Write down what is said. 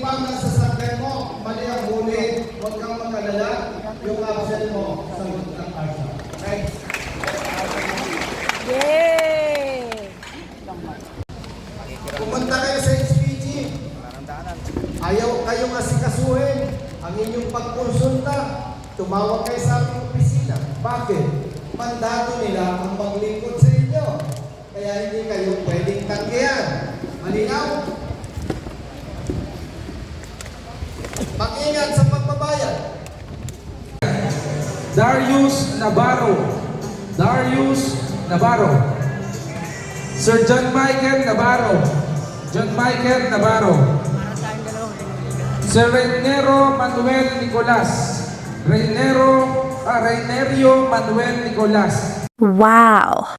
pa ng sasakyan mo, mali ang huli, huwag kang makalala, yung absent mo, sagot ng ARSA. Okay? Yay! Pumunta kayo sa HPG. Ayaw kayong asikasuhin ang inyong pagkonsulta. Tumawag kayo sa aming opisina. Bakit? Mandato nila ang maglingkod sa inyo. Kaya hindi kayo pwedeng tanggihan. Malinaw? Mag-ingat sa pagbabayad. Darius Navarro. Darius Navarro. Sir John Michael Navarro. John Michael Navarro. Sir Reynero Manuel Nicolas. Reynerio Manuel Nicolas. Wow!